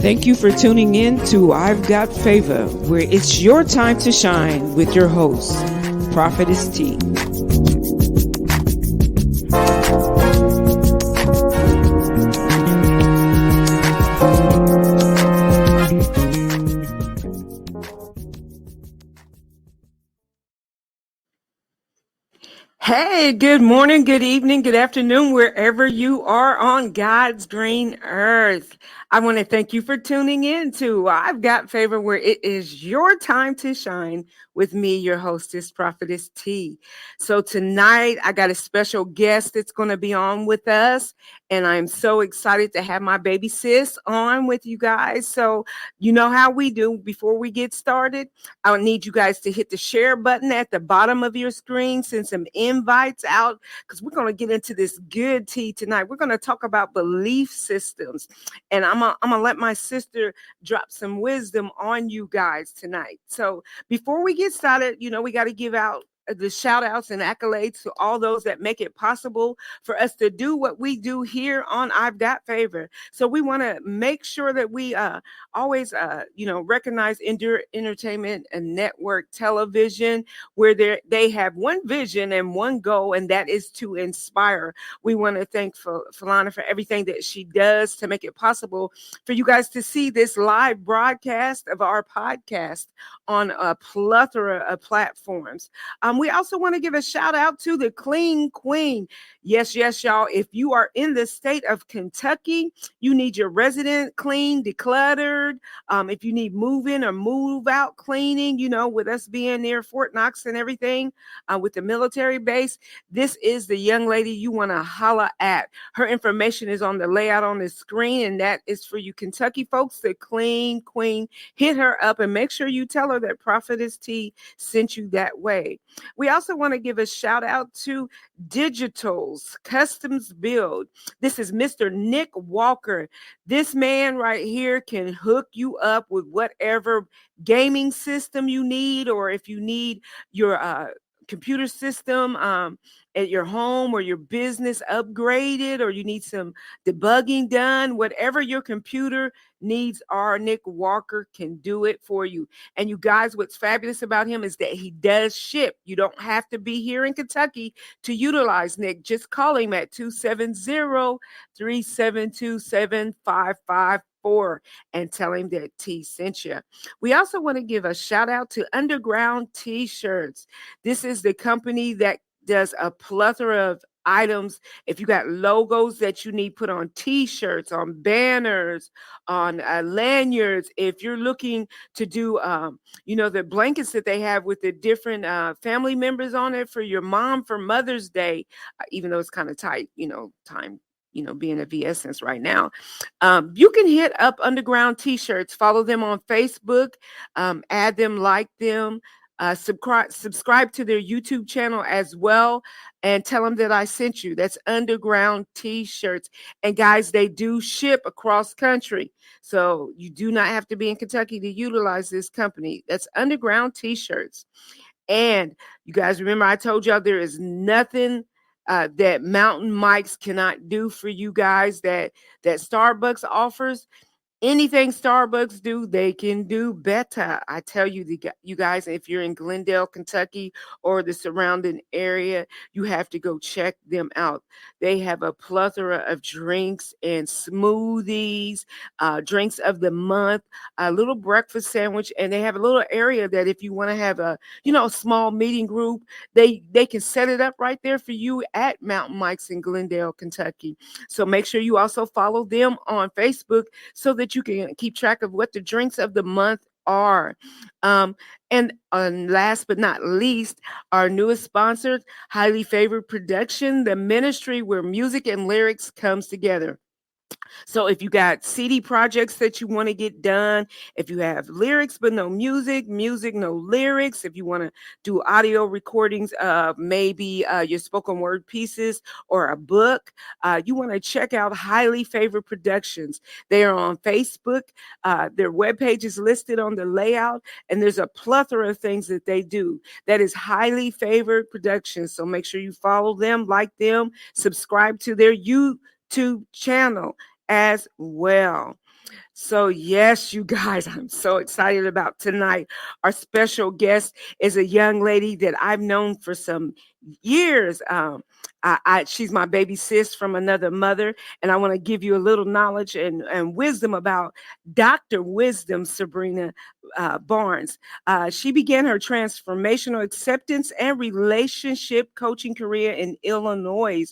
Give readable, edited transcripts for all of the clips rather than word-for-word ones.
Thank you for tuning in to I've Got Favor, where it's your time to shine with your host, Prophetess Tee. Hey, good morning, good evening, good afternoon, wherever you are on God's green earth. I want to thank you for tuning in to I've Got Favor, where it is your time to shine with me, your hostess, Prophetess Tee. So tonight, I got a special guest that's going to be on with us, and I'm so excited to have my baby sis on with you guys. So you know how we do. Before we get started, I need you guys to hit the share button at the bottom of your screen, send some invites out, because we're going to get into this good tea tonight. We're going to talk about belief systems, and I'm gonna let my sister drop some wisdom on you guys tonight. So before we get started, we got to give out the shout outs and accolades to all those that make it possible for us to do what we do here on I've Got Favor. So we want to make sure that we always recognize Endure Entertainment and Network Television, where they have one vision and one goal, and that is to inspire. We want to thank Falana for everything that she does to make it possible for you guys to see this live broadcast of our podcast on a plethora of platforms. We also want to give a shout out to the Clean Queen. Yes, y'all. If you are in the state of Kentucky, you need your resident clean, decluttered. If you need move-in or move-out cleaning, with us being near Fort Knox and everything, with the military base, this is the young lady you want to holla at. Her information is on the layout on the screen, and that is for you Kentucky folks, the Clean Queen. Hit her up and make sure you tell her that Prophetess Tee sent you that way. We also want to give a shout out to Digitals Customs Build. This is Mr. Nick Walker. This man right here can hook you up with whatever gaming system you need, or if you need your computer system at your home or your business upgraded, or you need some debugging done, whatever your computer needs are, Nick Walker can do it for you. And you guys, what's fabulous about him is that he does ship. You don't have to be here in Kentucky to utilize Nick. Just call him at 270-372-7554 and tell him that T sent you. We also want to give a shout out to Underground T-shirts. This is the company that does a plethora of items. If you got logos that you need put on T-shirts, on banners, on lanyards, if you're looking to do, the blankets that they have with the different family members on it for your mom for Mother's Day, even though it's kind of tight, time. Being of the essence right now, you can hit up Underground T-shirts, follow them on Facebook, add them, like them, subscribe to their YouTube channel as well, and tell them that I sent you. That's Underground T-shirts. And guys, they do ship across country, so you do not have to be in Kentucky to utilize this company. That's Underground T-shirts. And you guys remember I told y'all there is nothing that Mountain Mics cannot do for you guys that Starbucks offers. Anything Starbucks do, they can do better. I tell you, you guys, if you're in Glendale, Kentucky, or the surrounding area, you have to go check them out. They have a plethora of drinks and smoothies, drinks of the month, a little breakfast sandwich, and they have a little area that if you want to have a small meeting group, they can set it up right there for you at Mountain Mics in Glendale, Kentucky. So make sure you also follow them on Facebook so that you can keep track of what the drinks of the month are. And last but not least, our newest sponsor, Highly Favored Production, the ministry where music and lyrics comes together. So if you got CD projects that you want to get done, if you have lyrics but no music, no lyrics, if you want to do audio recordings of maybe your spoken word pieces or a book, you want to check out Highly Favored Productions. They are on Facebook. Their webpage is listed on the layout, and there's a plethora of things that they do. That is Highly Favored Productions. So make sure you follow them, like them, subscribe to their YouTube channel as well. So, yes, you guys, I'm so excited about tonight. Our special guest is a young lady that I've known for some years. She's my baby sis from another mother, and I want to give you a little knowledge and wisdom about Dr. Wisdom Sabrina Barnes. She began her transformational acceptance and relationship coaching career in Illinois,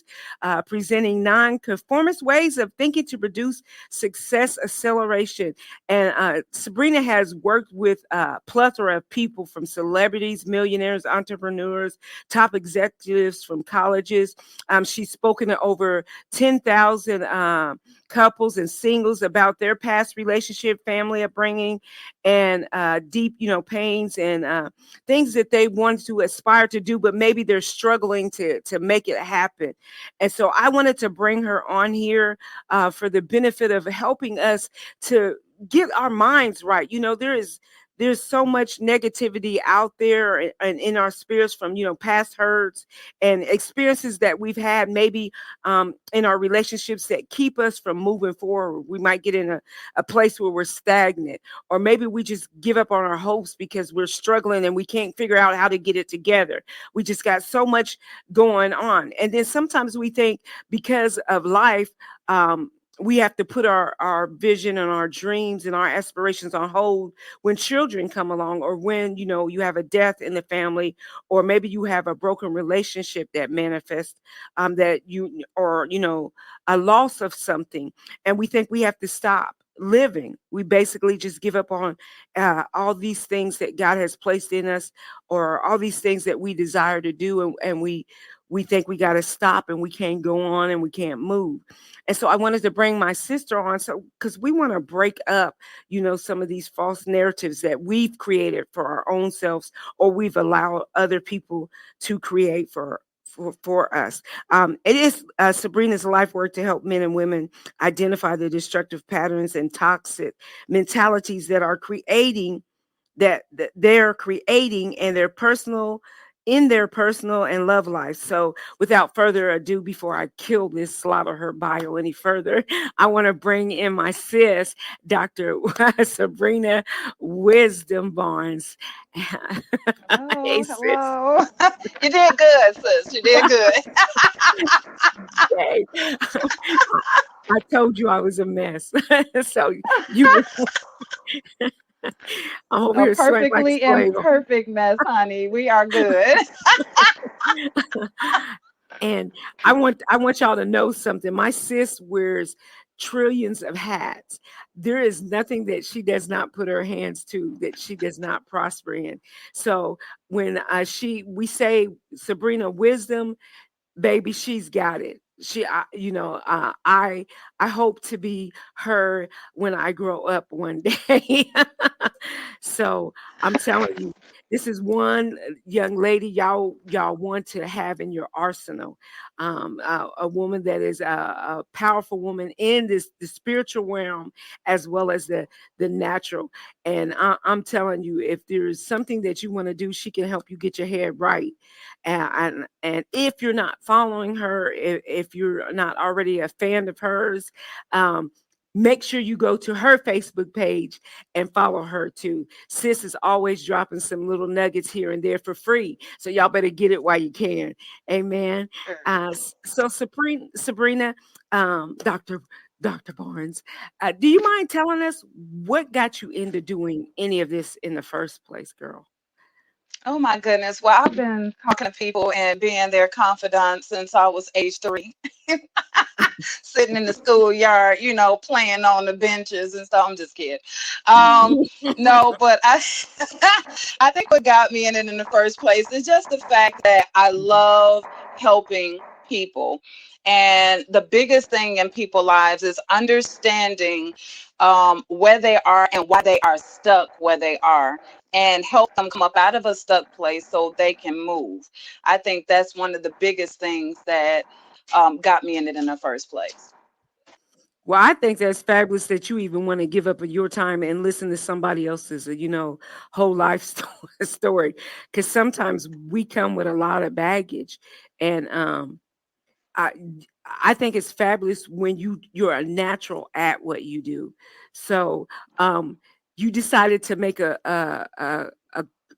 presenting non-conformist ways of thinking to produce success acceleration. And Sabrina has worked with a plethora of people from celebrities, millionaires, entrepreneurs, top executives from colleges. She's spoken to over 10,000 couples and singles about their past relationship, family upbringing, and deep, pains and things that they want to aspire to do, but maybe they're struggling to make it happen. And so I wanted to bring her on here for the benefit of helping us to get our minds right. There's so much negativity out there and in our spirits from past hurts and experiences that we've had maybe in our relationships that keep us from moving forward. We might get in a place where we're stagnant, or maybe we just give up on our hopes because we're struggling and we can't figure out how to get it together. We just got so much going on, and then sometimes we think because of life, we have to put our vision and our dreams and our aspirations on hold when children come along, or when you have a death in the family, or maybe you have a broken relationship that manifests, that or a loss of something, and we think we have to stop living. We basically just give up on all these things that God has placed in us, or all these things that we desire to do, and we think we got to stop and we can't go on and we can't move. And so I wanted to bring my sister on, so because we want to break up, some of these false narratives that we've created for our own selves, or we've allowed other people to create for us. It is Sabrina's life work to help men and women identify the destructive patterns and toxic mentalities that they're creating in their personal and love life. So without further ado, before I kill this, slaughter her bio any further, I want to bring in my sis, Dr. Sabrina Wisdom Barnes. Hey, Oh, sis. hello. You did good, sis. You did good. Hey. I told you I was a mess. So you I'm over A here sweating like a perfectly slave. imperfect mess, honey. We are good. And I want y'all to know something. My sis wears trillions of hats. There is nothing that she does not put her hands to that she does not prosper in. So when we say Sabrina Wisdom, baby, she's got it. I hope to be her when I grow up one day. So I'm telling you, this is one young lady y'all want to have in your arsenal. A woman that is a powerful woman in the spiritual realm as well as the natural. And I'm telling you, if there's something that you want to do, she can help you get your head right. And if you're not following her, if you're not already a fan of hers, um, make sure you go to her Facebook page and follow her too. Sis is always dropping some little nuggets here and there for free, so y'all better get it while you can. Amen. So Sabrina, Dr. Barnes, do you mind telling us what got you into doing any of this in the first place, girl? Oh my goodness. Well, I've been talking to people and being their confidant since I was age 3, sitting in the schoolyard, playing on the benches and stuff. I'm just kidding. Um, no, but I think what got me in it in the first place is just the fact that I love helping people. And the biggest thing in people's lives is understanding where they are and why they are stuck where they are, and help them come up out of a stuck place so they can move. I think that's one of the biggest things that got me in it in the first place. Well, I think that's fabulous that you even want to give up of your time and listen to somebody else's, whole life story. Because sometimes we come with a lot of baggage, and I I think it's fabulous when you're a natural at what you do. So um, you decided to make a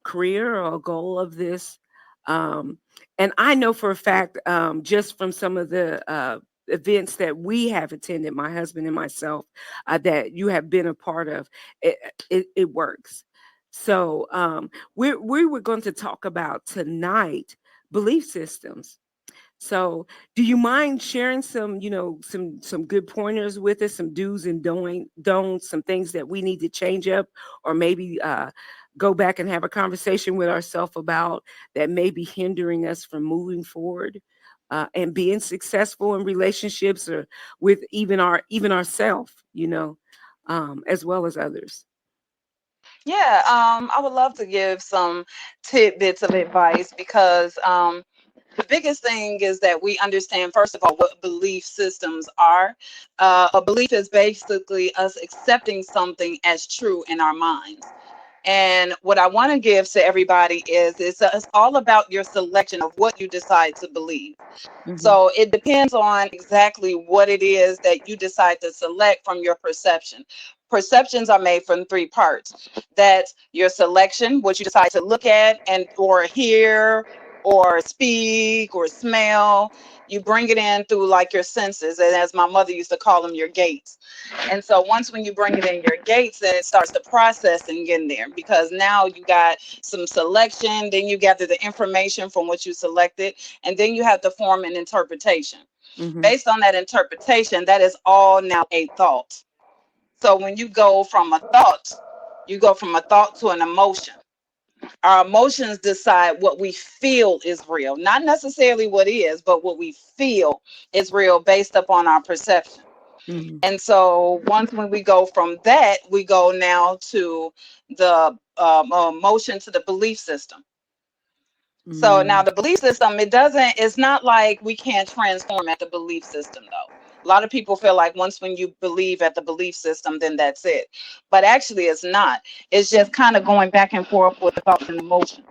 career or a goal of this, um, and I know for a fact, just from some of the events that we have attended, my husband and myself, that you have been a part of, it it works. So we were going to talk about tonight belief systems. So, do you mind sharing some, some good pointers with us, some do's and don'ts, some things that we need to change up, or maybe go back and have a conversation with ourselves about that may be hindering us from moving forward and being successful in relationships or with even ourselves, as well as others. Yeah, I would love to give some tidbits of advice because the biggest thing is that we understand, first of all, what belief systems are. A belief is basically us accepting something as true in our minds. And what I want to give to everybody is it's all about your selection of what you decide to believe. Mm-hmm. So it depends on exactly what it is that you decide to select from your perception. Perceptions are made from three parts. That's your selection, what you decide to look at and or hear or speak or smell. You bring it in through like your senses, and as my mother used to call them, your gates. And so once when you bring it in your gates, then it starts the processing in there because now you got some selection, then you gather the information from what you selected, and then you have to form an interpretation. Mm-hmm. Based on that interpretation, that is all now a thought. So when you go from a thought to an emotion. Our emotions decide what we feel is real, not necessarily what is, but what we feel is real based upon our perception. Mm-hmm. And so once when we go from that, we go now to the emotion to the belief system. So now the belief system, it's not like we can't transform at the belief system though. A lot of people feel like once when you believe at the belief system, then that's it. But actually it's not. It's just kind of going back and forth with the thoughts and emotions.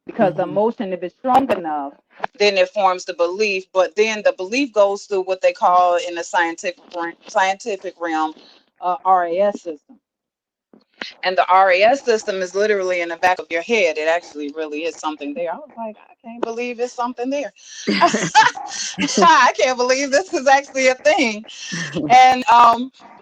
Because the Mm-hmm. emotion, if it's strong enough, then it forms the belief. But then the belief goes through what they call in the scientific realm, RAS system. And the RAS system is literally in the back of your head. It actually really is something there. I was like, I can't believe it's something there. I can't believe this is actually a thing. And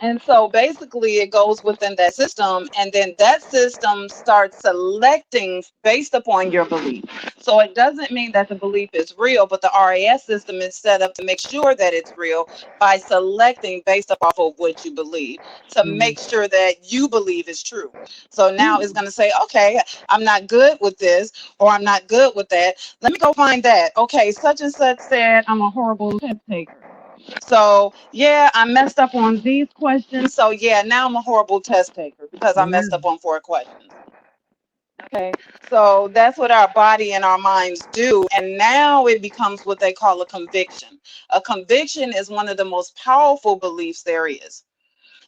and so basically it goes within that system, and then that system starts selecting based upon your belief. So it doesn't mean that the belief is real, but the RAS system is set up to make sure that it's real by selecting based off of what you believe to Mm-hmm. make sure that you believe is true. So now it's Mm-hmm. going to say, okay, I'm not good with this, or I'm not good with that. Let me go find that. Okay, such and such said I'm a horrible test taker. So yeah, I messed up on these questions. So yeah, now I'm a horrible test taker because I messed up on 4 questions. Okay. So that's what our body and our minds do. And now it becomes what they call a conviction. A conviction is one of the most powerful beliefs there is.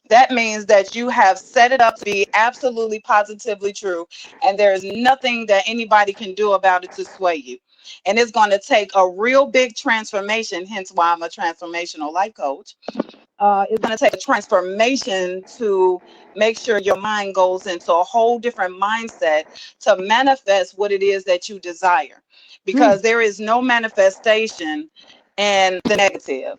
That means that you have set it up to be absolutely positively true, and there is nothing that anybody can do about it to sway you. And it's going to take a real big transformation, hence why I'm a transformational life coach. It's going to take a transformation to make sure your mind goes into a whole different mindset to manifest what it is that you desire. Because there is no manifestation in the negative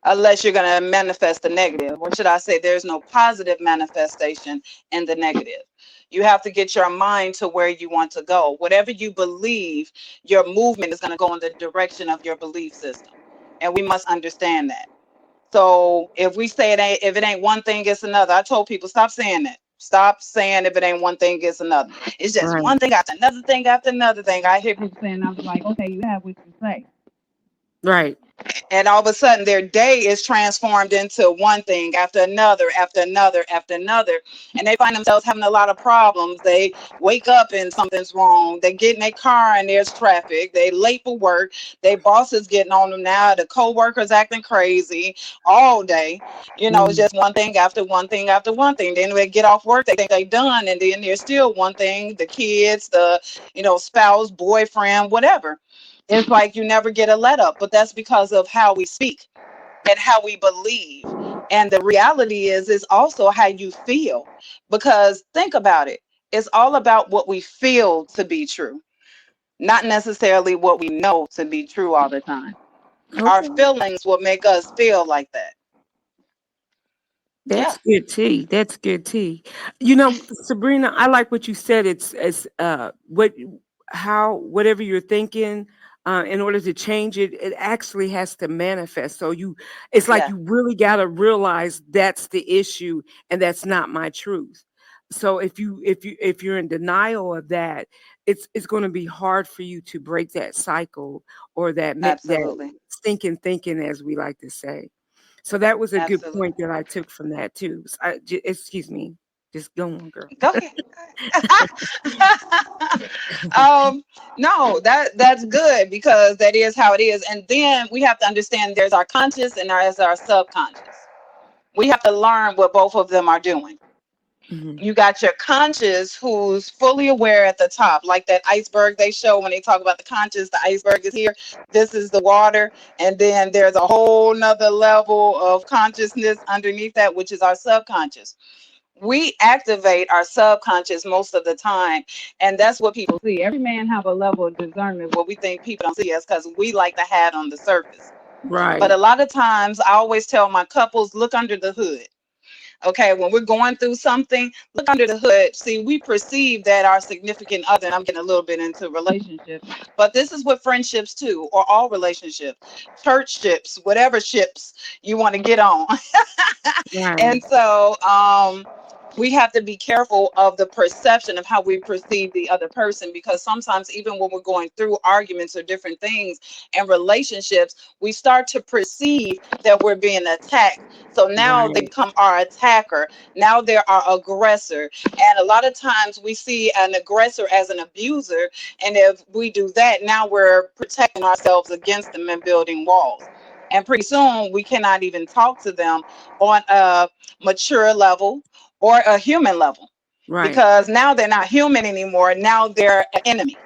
unless you're going to manifest the negative. Or should I say, there's no positive manifestation in the negative. You have to get your mind to where you want to go. Whatever you believe, your movement is going to go in the direction of your belief system. And we must understand that. So if we say if it ain't one thing, it's another. I told people, stop saying that. Stop saying if it ain't one thing, it's another. It's just Right. one thing after another thing after another thing. I hear people saying, I was like, okay, you have what you say. Right. And all of a sudden their day is transformed into one thing after another after another after another, and they find themselves having a lot of problems. They wake up and something's wrong, they get in their car and there's traffic, they late for work, their boss is getting on them, now the co-workers acting crazy all day. It's Mm-hmm. just one thing after one thing after one thing. Then they get off work, they think they done, and then there's still one thing, the kids, the spouse, boyfriend, whatever. It's like you never get a let up, but that's because of how we speak and how we believe. And the reality is also how you feel. Because think about it. It's all about what we feel to be true, not necessarily what we know to be true all the time. Our Okay. feelings will make us feel like that. Yeah, That's good tea. That's good tea. You know, Sabrina, I like what you said. It's what how whatever you're thinking, in order to change it, it actually has to manifest. So it's like yeah, you really got to realize that's the issue, and that's not my truth. So if you're in denial of that, it's going to be hard for you to break that cycle or that absolutely. stinking thinking, as we like to say. So that was a good point Absolutely. that I took from that too. Excuse me. Just go on, girl. Go ahead. No, that's good because that is how it is. And then we have to understand there's our conscious and there's our subconscious. We have to learn what both of them are doing. Mhm. You got your conscious who's fully aware at the top, like that iceberg they show when they talk about the conscious. The iceberg is here, this is the water, and then there's a whole nother level of consciousness underneath that, which is our subconscious. We activate our subconscious most of the time, and that's what people see. Every man have a level of discernment. What we think people don't see us because we like to hide on the surface. But Right. a lot of times I always tell my couples, look under the hood. Okay, when we're going through something, look under the hood. See, we perceive that our significant other, and I'm getting a little bit into relationships, but this is with friendships too, or all relationships, church ships, whatever ships you want to get on. Right. And so we have to be careful of the perception of how we perceive the other person, because sometimes even when we're going through arguments or different things and relationships, we start to perceive that we're being attacked. So now they Right. become our attacker. Now they're our aggressor. And a lot of times we see an aggressor as an abuser. And if we do that, now we're protecting ourselves against them and building walls. And pretty soon we cannot even talk to them on a mature level or a human level, Right. because now they're not human anymore. Now they're an enemy.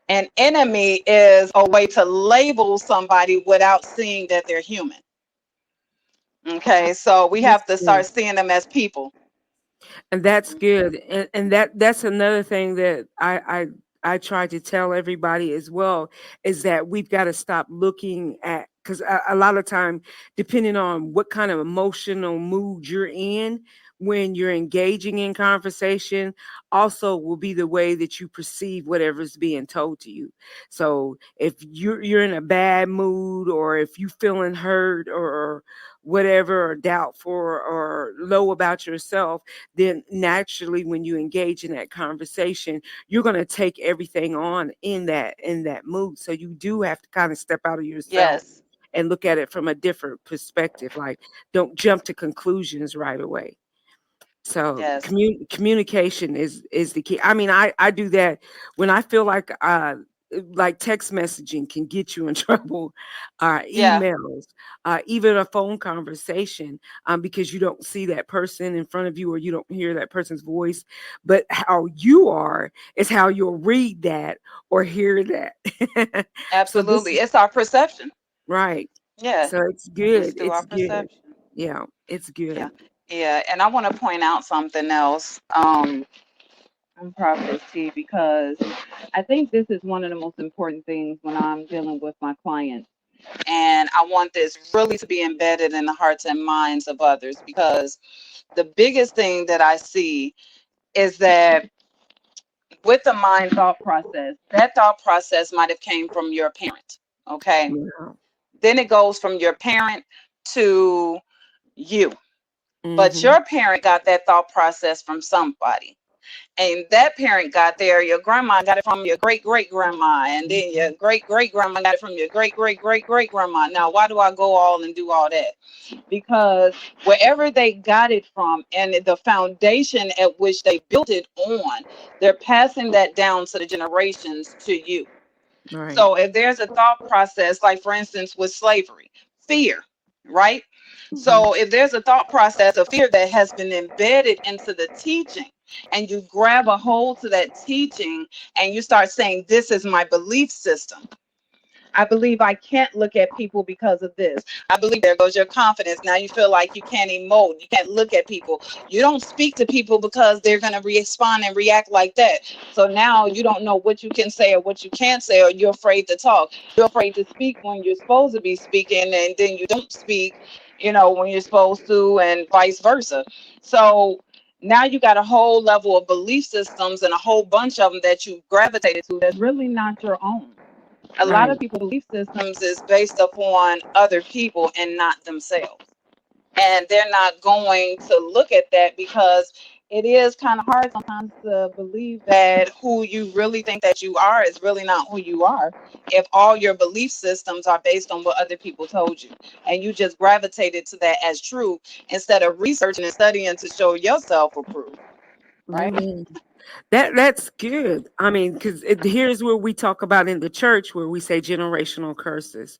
An enemy is a way to label somebody without seeing that they're human. Okay, so we That's have to good. start seeing them as people. And that's good. And that's another thing that I try to tell everybody as well, is that we've got to stop looking at, because a lot of time, depending on what kind of emotional mood you're in when you're engaging in conversation, also will be the way that you perceive whatever's being told to you. So if you're in a bad mood, or if you feeling hurt, or whatever, or doubtful, or low about yourself, then naturally when you engage in that conversation, you're going to take everything on in that mood. So you do have to kind of step out of yourself Yes, and look at it from a different perspective. Like, don't jump to conclusions right away. So yes, communication is the key. I mean, I do that when I feel like text messaging can get you in trouble, yeah, emails, even a phone conversation, because you don't see that person in front of you, or you don't hear that person's voice. But how you are is how you'll read that or hear that. So this absolutely. is It's our perception. right. Yeah, So it's it's good. through our It's good. perception. Yeah, it's Yeah, good. yeah. And I want to point out something else. On Prophetess Tee, because I think this is one of the most important things when I'm dealing with my clients. And I want this really to be embedded in the hearts and minds of others, because the biggest thing that I see is that with the mind thought process, that thought process might have came from your parent. Okay. Yeah. Then it goes from your parent to you. But Hmm. your parent got that thought process from somebody. And that parent got there, your grandma got it from your great great grandma, and then your great great grandma got it from your great great great great grandma. Now, why do I go all and do all that? Because wherever they got it from and the foundation at which they built it on, they're passing that down to the generations to you. Right. So if there's a thought process, like for instance with slavery, fear, right? Hmm. So if there's a thought process of fear that has been embedded into the teaching, and you grab a hold to that teaching and you start saying, this is my belief system, I believe I can't look at people because of this. I believe there goes your confidence. Now you feel like you can't emote. You can't look at people. You don't speak to people because they're going to respond and react like that. So now you don't know what you can say or what you can't say, or you're afraid to talk. You're afraid to speak when you're supposed to be speaking, and then you don't speak, when you're supposed to, and vice versa. So now you got a whole level of belief systems and a whole bunch of them that you gravitated to that's really not your own. A lot of Right. people's belief systems is based upon other people and not themselves. And they're not going to look at that because it is kind of hard sometimes to believe that who you really think that you are is really not who you are if all your belief systems are based on what other people told you and you just gravitated to that as true instead of researching and studying to show yourself approved, right? Mm. That's good. I mean, because here's where we talk about in the church where we say generational curses,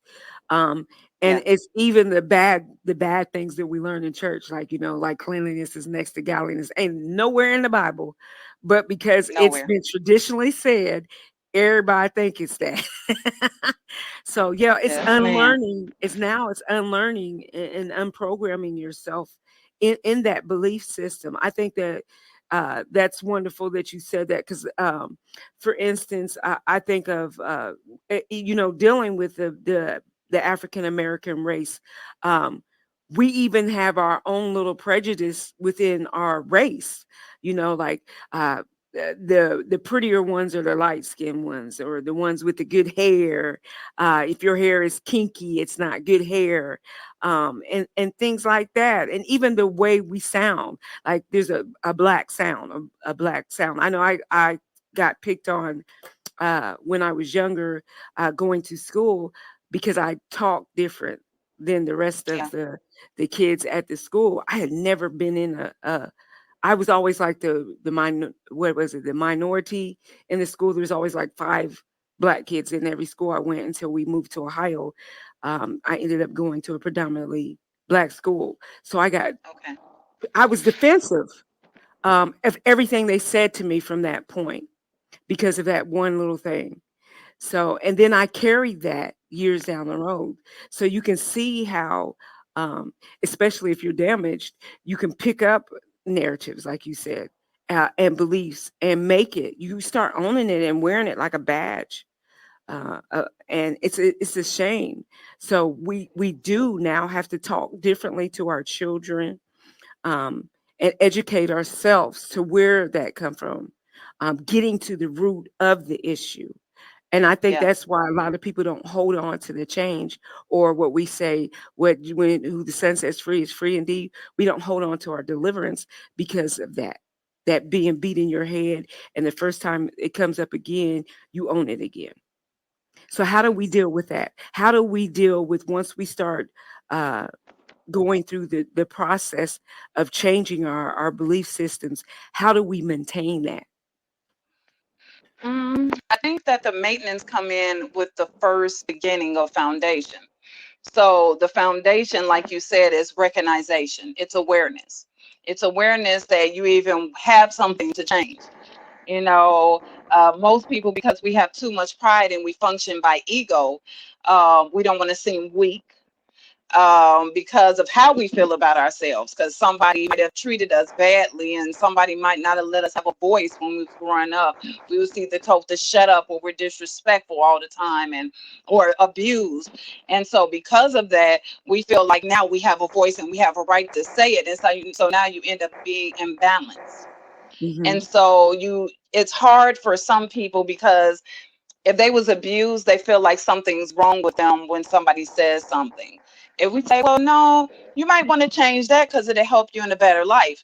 um, and Yeah, it's even the bad things that we learn in church, like like cleanliness is next to godliness, ain't nowhere in the Bible, but because it's nowhere. been traditionally said, everybody think it's that. So yeah, it's Yes, ma'am. unlearning. It's unlearning and unprogramming yourself in that belief system. I think that that's wonderful that you said that because, for instance, I think of dealing with the African American race. Um, we even have our own little prejudice within our race. Like the prettier ones are the light skinned ones, or the ones with the good hair. If your hair is kinky, it's not good hair, and things like that. And even the way we sound, like there's a black sound, a black sound. I know I got picked on when I was younger, going to school because I talked different than the rest of Yeah. the kids at the school. I had never been in a I was always like what was it, the minority in the school. There was always like five black kids in every school I went until we moved to Ohio. I ended up going to a predominantly black school, so Okay. I was defensive of everything they said to me from that point because of that one little thing. So, and then I carried that years down the road. So you can see how, especially if you're damaged, you can pick up narratives, like you said, and beliefs and make it. You start owning it and wearing it like a badge. And it's a shame. So we do now have to talk differently to our children, um, and educate ourselves to where that come from, getting to the root of the issue. And I think Yeah. that's why a lot of people don't hold on to the change, or what we say, when who the sun sets free is free indeed. We don't hold on to our deliverance because of that being beat in your head. And the first time it comes up again, you own it again. So how do we Yes. deal with that? How do we deal with, once we start uh, going through the process of changing our belief systems, how do we maintain that? I think that the maintenance come in with the first beginning of foundation. So the foundation, like you said, is recognition. It's awareness. It's awareness that you even have something to change. You know, most people, because we have too much pride and we function by ego, we don't want to seem weak, because of how we feel about ourselves. Because somebody might have treated us badly, and somebody might not have let us have a voice when we was growing up. We was either told to shut up or we're disrespectful all the time, and or abused. And so, because of that, we feel like now we have a voice and we have a right to say it. And so now you end up being imbalanced. Hmm. And so it's hard for some people because if they was abused, they feel like something's wrong with them when somebody says something. If we say, well, no, you might want to change that because it'll help you in a better life.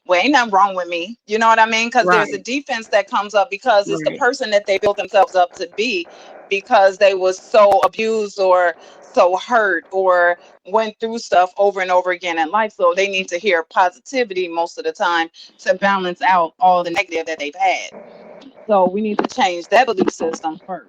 Well, ain't nothing wrong with me. You know what I mean? Because there's a Right, defense that comes up because it's the right. person that they built themselves up to be because they was so abused or so hurt or went through stuff over and over again in life. So they need to hear positivity most of the time to balance out all the negative that they've had. So we need to change that belief system first.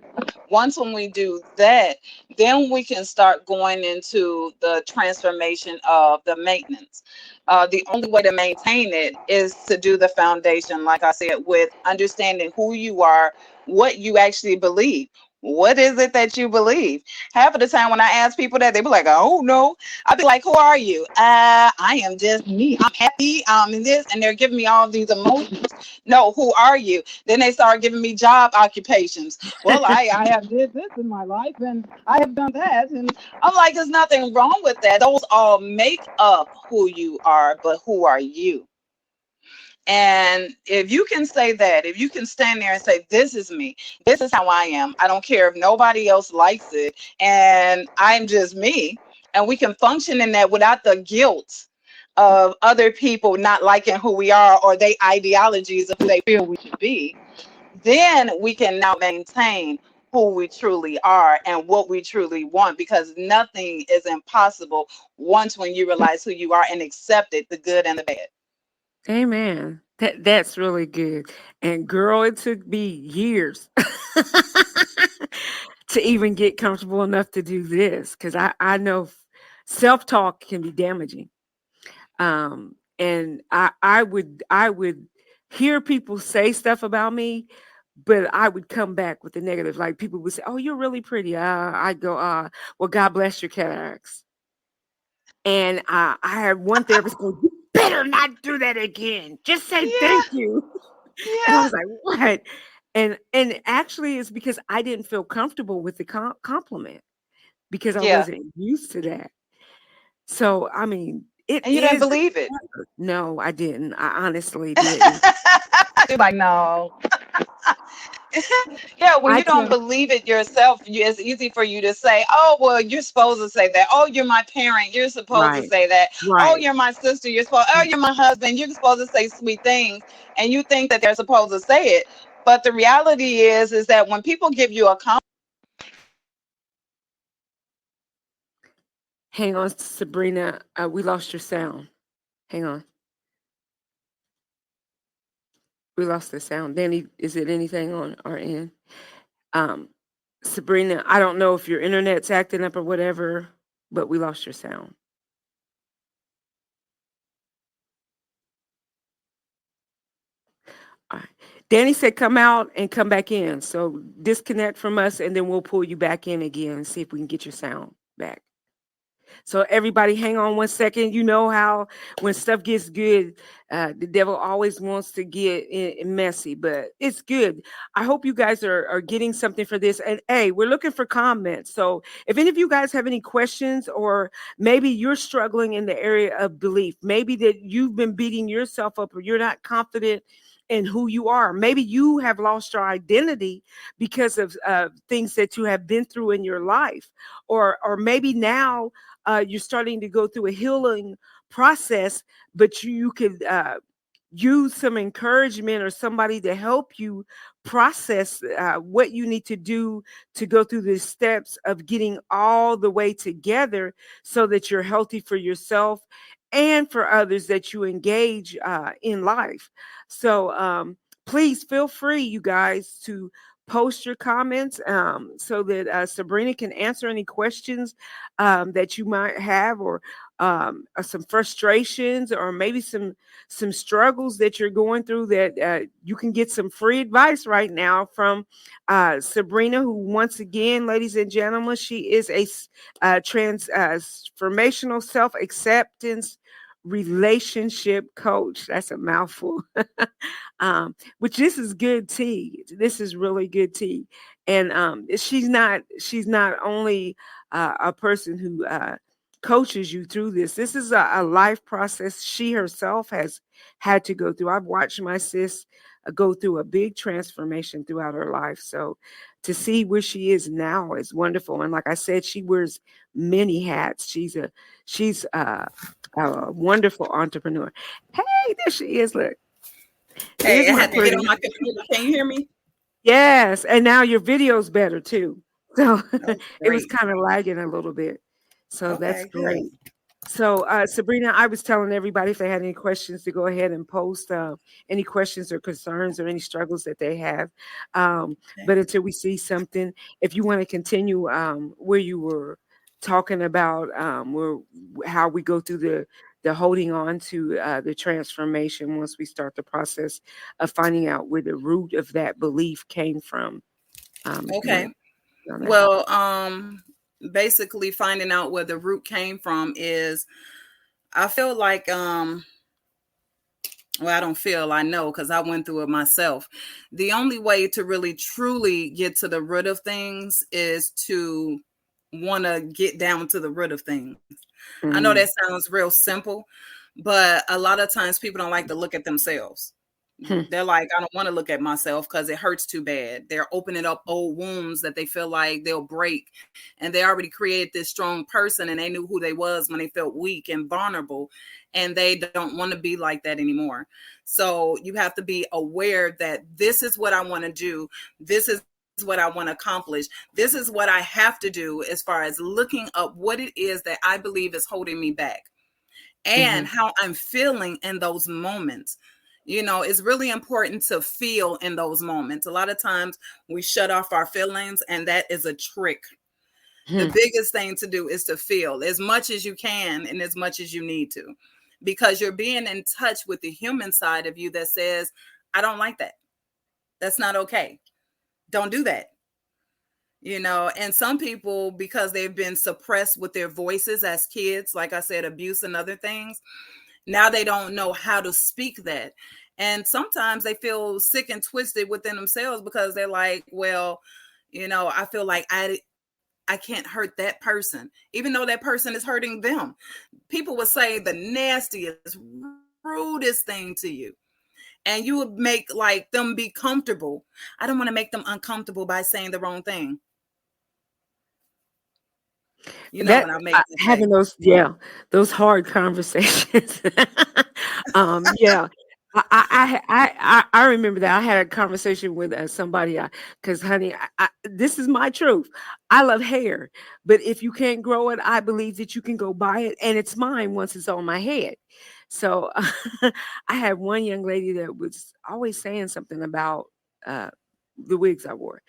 Once when we do that, then we can start going into the transformation of the maintenance. The only way to maintain it is to do the foundation, like I said, with understanding who you are, what you actually believe. What is it that you believe? Half of the time when I ask people that, they be like, "Oh no." I'll be like, "Who are you?" I am just me. I'm happy. In this, and they're giving me all these emotions. No, who are you? Then they start giving me job occupations. Well, I have did this in my life, and I have done that, and I'm like, there's nothing wrong with that. Those all make up who you are, but who are you? And if you can say that, if you can stand there and say, "This is me, this is how I am, I don't care if nobody else likes it, and I'm just me," and we can function in that without the guilt of other people not liking who we are or their ideologies of who they feel we should be, then we can now maintain who we truly are and what we truly want, because nothing is impossible once when you realize who you are and accept it, the good and the bad. Amen. That's really good. And girl, it took me years to even get comfortable enough to do this, because I know self-talk can be damaging. And I would hear people say stuff about me, but I would come back with the negative. Like people would say, "Oh, you're really pretty." I'd go, "Well, God bless your cataracts." And I had one therapist go, "You better not do that again. Just say Yeah, thank you." And I yeah, was like, "What?" And actually, it's because I didn't feel comfortable with the compliment because I yeah. wasn't used to that. So, I mean, it And you didn't is. believe it. No, I didn't. I honestly didn't. You're like, no. Yeah, when I you don't tell believe it yourself, it's easy for you to say, "Oh, well, you're supposed to say that. Oh, you're my parent. You're supposed to right, say that. Oh, right. you're my sister. You're supposed. Oh, you're my husband. You're supposed to say sweet things." And you think that they're supposed to say it, but the reality is that when people give you a compliment, Hang on, Sabrina. We lost your sound. Hang on. We lost the sound. Danny, is it anything on our end? Um, Sabrina, I don't know if your internet's acting up or whatever, but we lost your sound. All right. Danny said come out and come back in. So disconnect from us and then we'll pull you back in again and see if we can get your sound back. So everybody, hang on one second. You know how when stuff gets good, the devil always wants to get messy, but it's good. I hope you guys are getting something for this. And hey, we're looking for comments. So if any of you guys have any questions, or maybe you're struggling in the area of belief, maybe that you've been beating yourself up, or you're not confident in who you are. Maybe you have lost your identity because of things that you have been through in your life, or maybe now you're starting to go through a healing process, but you could use some encouragement or somebody to help you process what you need to do to go through the steps of getting all the way together so that you're healthy for yourself and for others that you engage in life. So please feel free, you guys, to post your comments so that Sabrina can answer any questions that you might have, or some frustrations, or maybe some struggles that you're going through, that you can get some free advice right now from Sabrina, who, once again, ladies and gentlemen, she is a transformational self-acceptance relationship coach. That's a mouthful. Which, this is good tea. This is really good tea. And she's not only a person who coaches you through this. This is a life process she herself has had to go through. I've watched my sis go through a big transformation throughout her life. So to see where she is now is wonderful. And like I said, she wears many hats. She's a wonderful entrepreneur. Hey, there she is. Look, Hey, there's I my had to get pretty. on my computer. Can you hear me? Yes, and now your video's better too. So Oh, it was great. kind of lagging a little bit. So that's Okay, good. great. So, Sabrina, I was telling everybody, if they had any questions, to go ahead and post any questions or concerns or any struggles that they have. Okay. But until we see something, if you want to continue where you were talking about, how we go through the holding on to the transformation once we start the process of finding out where the root of that belief came from. If you want Okay. to. on that. Well, basically finding out where the root came from is, I feel like, well, I don't feel, I know, because I went through it myself. The only way to really truly get to the root of things is to want to get down to the root of things. I know that Mm. sounds real simple, but a lot of times people don't like to look at themselves. Hmm. They're like, I don't want to look at myself because it hurts too bad. They're opening up old wounds that they feel like they'll break. And they already created this strong person and they knew who they was when they felt weak and vulnerable. And they don't want to be like that anymore. So you have to be aware that this is what I want to do. This is what I want to accomplish. This is what I have to do as far as looking up what it is that I believe is holding me back and Hmm. how I'm feeling in those moments. It's really important to feel in those moments. A lot of times we shut off our feelings, and that is a trick. The Hmm. biggest thing to do is to feel as much as you can and as much as you need to, because you're being in touch with the human side of you that says, I don't like that. That's not okay. Don't do that. And some people, because they've been suppressed with their voices as kids, like I said, abuse and other things, now they don't know how to speak that. And sometimes they feel sick and twisted within themselves because they're like, well, I feel like I can't hurt that person, even though that person is hurting them. People would say the nastiest, rudest thing to you. And you would make like them be comfortable. I don't want to make them uncomfortable by saying the wrong thing. You know That what I'm making it say. having those, yeah, those hard conversations. Yeah. I remember that I had a conversation with somebody, because honey, this is my truth. I love hair, but if you can't grow it, I believe that you can go buy it, and it's mine once it's on my head. So I had one young lady that was always saying something about uh, the wigs I wore.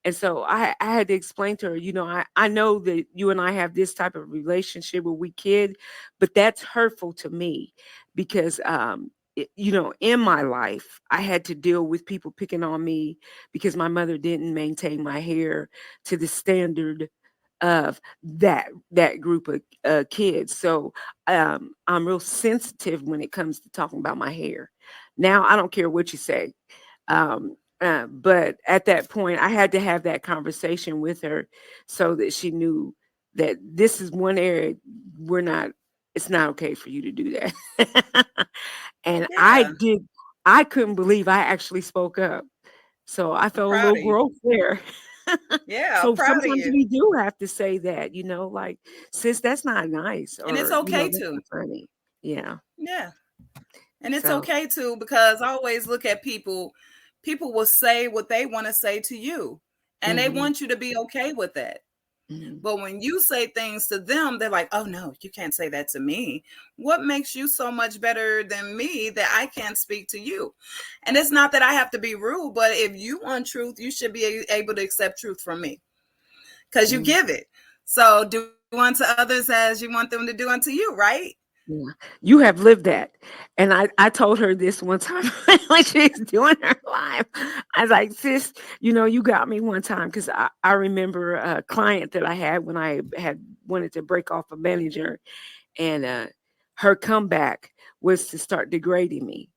And so I had to explain to her, I know that you and I have this type of relationship where we kid, but that's hurtful to me because, in my life, I had to deal with people picking on me because my mother didn't maintain my hair to the standard of that group of kids. So I'm real sensitive when it comes to talking about my hair. Now I don't care what you say. But at that point, I had to have that conversation with her so that she knew that this is one area we're not, it's not okay for you to do that. And Yeah, I couldn't believe I actually spoke up. So I I'm felt a proud little of you. growth there. Yeah, I'm So proud of sometimes you. we do have to say that, like, sis, that's not nice, And it's or, okay that's to. not funny. Yeah. Yeah. And it's So, okay to, because I always look at people. People will say what they want to say to you, and they hmm want you to be okay with that. hmm But when you say things to them, they're like, oh no, you can't say that to me. What makes you so much better than me that I can't speak to you? And it's not that I have to be rude, but if you want truth, you should be able to accept truth from me because you hmm give it. So do unto others as you want them to do unto you, right? yeah, you have lived that. And I told her this one time when she was doing her live. I was like, sis, you got me one time because I remember a client that I had when I had wanted to break off a manager, and her comeback was to start degrading me.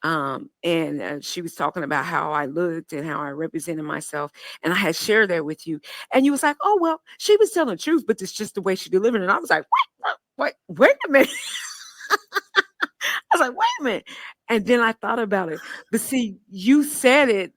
And she was talking about how I looked and how I represented myself, and I had shared that with you, and you was like, "Oh well, she was telling the truth, but it's just the way she delivered it." And I was like, "What? Wait a minute." I was like, wait a minute. And then I thought about it. But see, you said it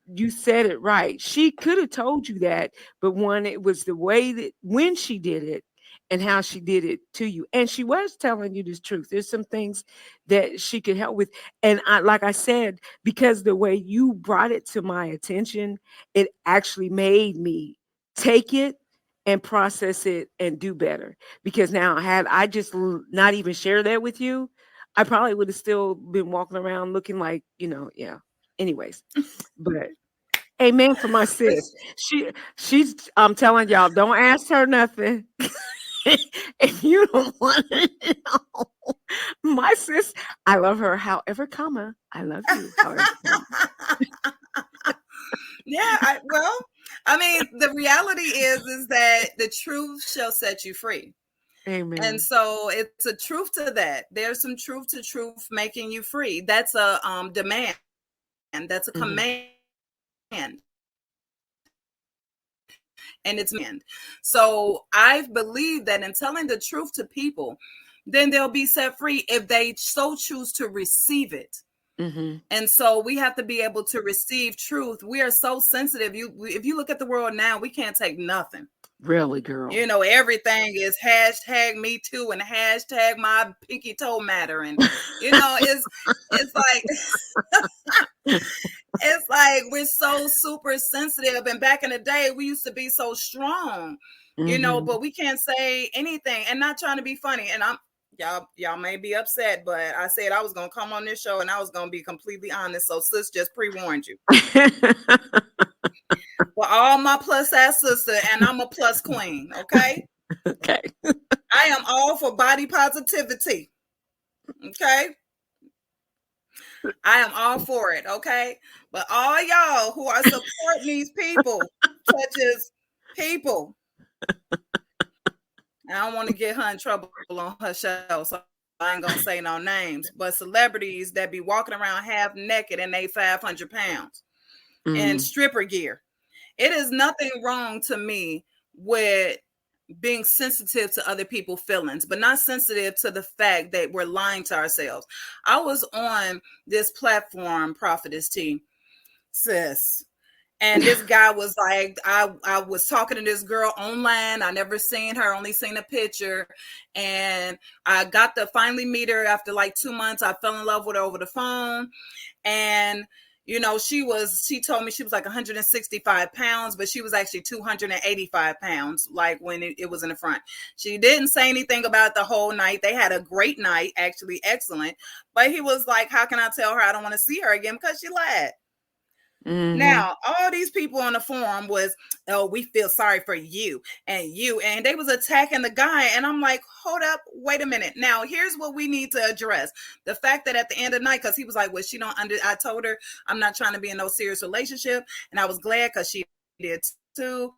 right. She could have told you that, but one, it was the way that when she did it and how she did it to you. And she was telling you the truth. There's some things that she could help with. And like I said, because the way you brought it to my attention, it actually made me take it and process it and do better. Because now had I just not even share that with you, I probably would have still been walking around looking like, yeah. Anyways, but amen for my But sis. She's I'm telling y'all, don't ask her nothing. If you don't want to know. My sis, I love her. However, I love you. However, yeah, well, I mean, the reality is that the truth shall set you free. And Amen. so it's a truth to that. There's some truth to truth making you free. That's a demand. That's a Hmm. command. And it's man. So I believe that in telling the truth to people, then they'll be set free if they so choose to receive it. Hmm. And so we have to be able to receive truth. We are so sensitive. If you look at the world now, we can't take nothing. Really, girl. Everything is hashtag me too and hashtag my pinky toe matter. And, it's like, it's like we're so super sensitive. And back in the day, we used to be so strong, Hmm. but we can't say anything, and not trying to be funny. And y'all may be upset, but I said I was gonna come on this show and I was gonna be completely honest. So sis just pre-warned you. Well, all my plus size sister, and I'm a plus queen, okay? Okay. I am all for body positivity. Okay. I am all for it, okay? But all y'all who are supporting these people, such as people, I don't want to get her in trouble on her show, so I ain't gonna say no names, but celebrities that be walking around half naked and they 500 pounds in Mm. stripper gear. It is nothing wrong to me with being sensitive to other people's feelings, but not sensitive to the fact that we're lying to ourselves. I was on this platform, Prophetess Tee, sis. And this guy was like, I was talking to this girl online. I never seen her, only seen a picture. And I got to finally meet her after like 2 months. I fell in love with her over the phone. And she told me she was like 165 pounds, but she was actually 285 pounds, like when it was in the front. She didn't say anything about the whole night. They had a great night, actually excellent. But he was like, how can I tell her I don't want to see her again? Because she lied. Hmm. Now, all these people on the forum was, oh, we feel sorry for you, and they was attacking the guy. And I'm like, hold up, wait a minute. Now, here's what we need to address. The fact that at the end of the night, because he was like, well, I told her I'm not trying to be in no serious relationship. And I was glad because she did too.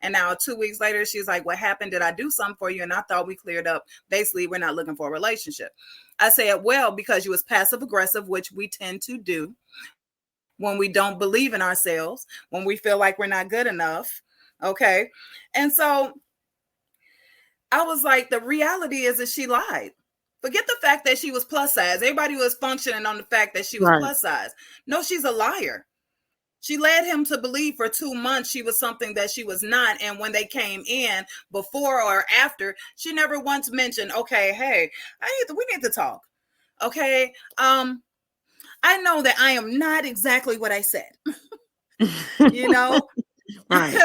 And now 2 weeks later, she's like, what happened? Did I do something for you? And I thought we cleared up. Basically, we're not looking for a relationship. I said, well, because you was passive aggressive, which we tend to do when we don't believe in ourselves, when we feel like we're not good enough. Okay. And so I was like, the reality is that she lied. Forget the fact that she was plus size. Everybody was functioning on the fact that she was Right. plus size. No, she's a liar. She led him to believe for 2 months she was something that she was not. And when they came in before or after, she never once mentioned, okay, hey, we need to talk. Okay. I know that I am not exactly what I said. you know, Right.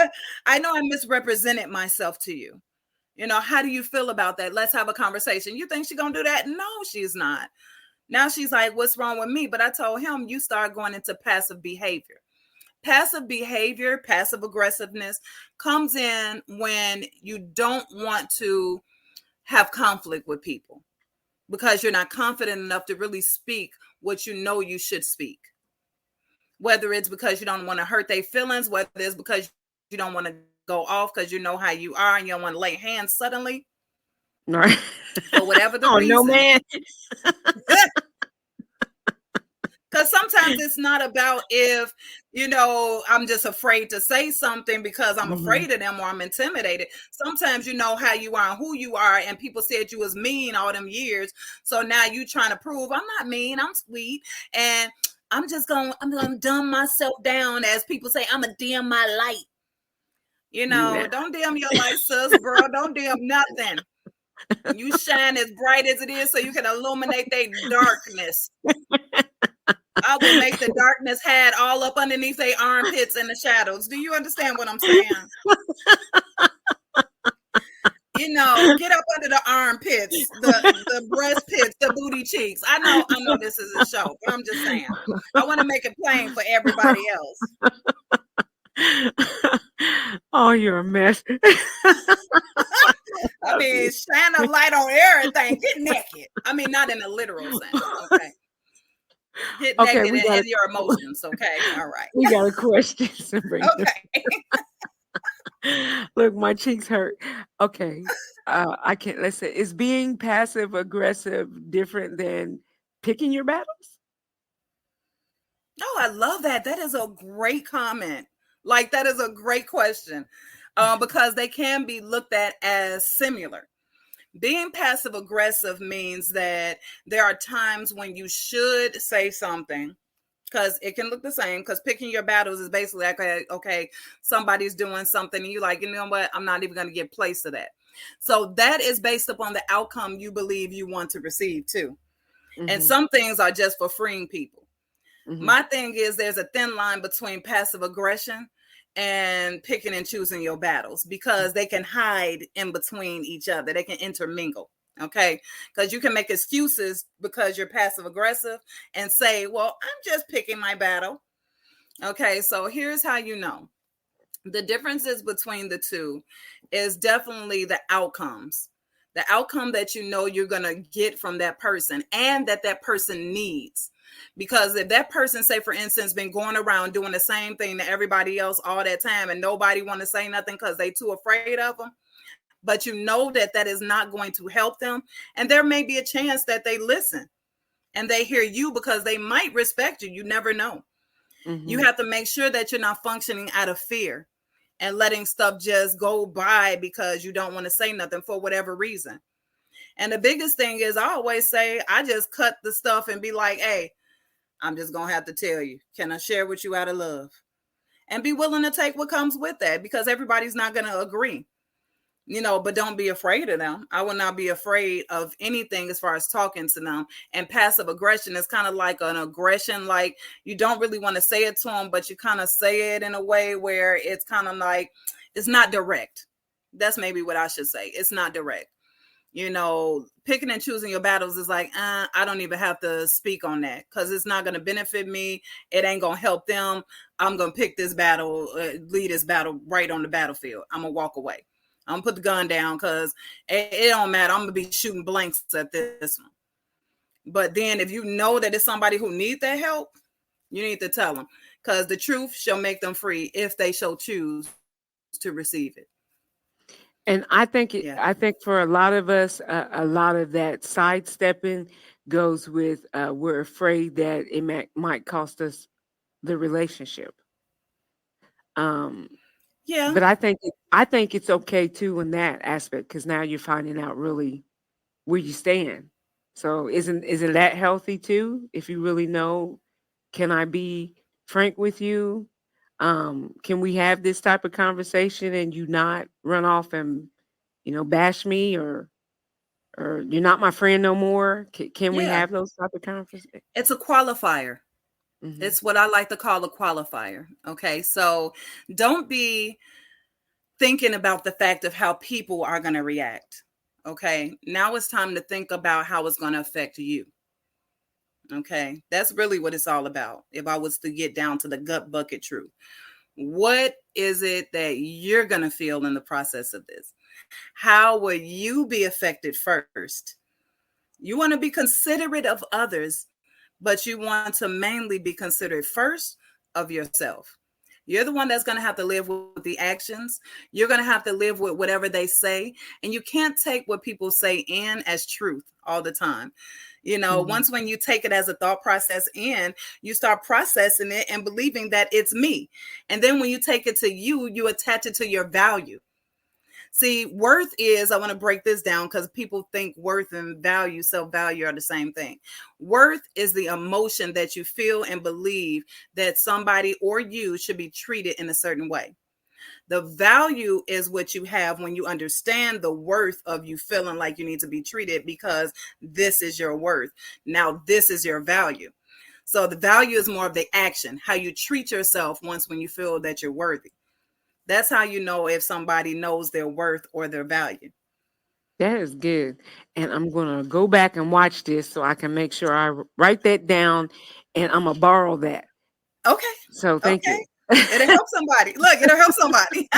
I know I misrepresented myself to you. How do you feel about that? Let's have a conversation. You think she's going to do that? No, she's not. Now she's like, what's wrong with me? But I told him, you start going into passive behavior. Passive behavior, passive aggressiveness comes in when you don't want to have conflict with people because you're not confident enough to really speak what you know you should speak. Whether it's because you don't want to hurt their feelings, whether it's because you don't want to go off because you know how you are and you don't want to lay hands suddenly, Right. for whatever the Oh no, reason. man. Because sometimes it's not about if, I'm just afraid to say something because I'm Hmm. afraid of them or I'm intimidated. Sometimes you know how you are and who you are, and people said you was mean all them years. So now you trying to prove I'm not mean, I'm sweet. And I'm gonna dumb myself down, as people say, I'm gonna dim my light. Yeah. Don't dim your light, sis, bro. Don't dim nothing. You shine as bright as it is so you can illuminate their darkness. I will make the darkness hide all up underneath their armpits and the shadows. Do you understand what I'm saying? Get up under the armpits, the breast pits, the booty cheeks. I know this is a show, but I'm just saying. I want to make it plain for everybody else. Oh, you're a mess. I mean, shine a light on everything. Get naked. I mean, not in a literal sense. Okay. Get Okay, naked in your emotions. Okay. All right. we got a question, Sabrina. Okay. Look, my cheeks hurt. Okay. I can't, let's say, is being passive aggressive different than picking your battles? Oh, I love that. That is a great comment. Like, that is a great question, because they can be looked at as similar. Being passive aggressive means that there are times when you should say something, because it can look the same. Because picking your battles is basically like, okay, somebody's doing something and you're like, you know what, I'm not even going to give place to that. So that is based upon the outcome you believe you want to receive too. And Mhm. some things are just for freeing people. Mhm. My thing is, there's a thin line between passive aggression and picking and choosing your battles, because they can hide in between each other. They can intermingle. Okay. Because you can make excuses because you're passive aggressive and say, well, I'm just picking my battle. Okay. So here's how you know the differences between the two is definitely the outcomes. The outcome that you know you're going to get from that person and that that person needs. Because if that person, say for instance, been going around doing the same thing to everybody else all that time and nobody want to say nothing because they too afraid of them, but you know that that is not going to help them, and there may be a chance that they listen and they hear you because they might respect you. You never know. You Mhm. have to make sure that you're not functioning out of fear and letting stuff just go by because you don't want to say nothing for whatever reason. And the biggest thing is, I always say, I just cut the stuff and be like, hey, I'm just going to have to tell you, can I share with you out of love? And be willing to take what comes with that, because everybody's not going to agree. But don't be afraid of them. I will not be afraid of anything as far as talking to them. And passive aggression is kind of like an aggression, like you don't really want to say it to them, but you kind of say it in a way where it's kind of like, it's not direct. That's maybe what I should say. It's not direct. Picking and choosing your battles is like, I don't even have to speak on that because it's not going to benefit me. It ain't going to help them. I'm going to pick this battle, lead this battle right on the battlefield. I'm going to walk away. I'm going to put the gun down because it don't matter. I'm going to be shooting blanks at this one. But then if you know that it's somebody who needs that help, you need to tell them, because the truth shall make them free if they shall choose to receive it. And Yeah. I think for a lot of us, a lot of that sidestepping goes with we're afraid that it might cost us the relationship. Um, Yeah. but I think it's okay too in that aspect because now you're finding out really where you stand. So isn't that healthy too? If you really know, can I be frank with you? Can we have this type of conversation and you not run off and bash me or you're not my friend no more? Can we Yeah. have those type of conversations? It's a qualifier. Hmm. It's what I like to call a qualifier. Okay. So don't be thinking about the fact of how people are going to react. Okay. Now it's time to think about how it's going to affect you. Okay. That's really what it's all about. If I was to get down to the gut bucket truth, what is it that you're going to feel in the process of this? How will you be affected first? You want to be considerate of others, but you want to mainly be considerate first of yourself. You're the one that's going to have to live with the actions. You're going to have to live with whatever they say. And you can't take what people say in as truth all the time. Hmm. Once when you take it as a thought process in, you start processing it and believing that it's me. And then when you take it to you, you attach it to your value. See, worth is, I want to break this down because people think worth and value, self value are the same thing. Worth is the emotion that you feel and believe that somebody or you should be treated in a certain way. The value is what you have when you understand the worth of you feeling like you need to be treated, because this is your worth. Now, this is your value. So the value is more of the action, how you treat yourself once when you feel that you're worthy. That's how you know if somebody knows their worth or their value. That is good. And I'm gonna go back and watch this so I can make sure I write that down and I'm gonna borrow that. Okay. So thank Okay. you. It'll help somebody. Look, it'll help somebody.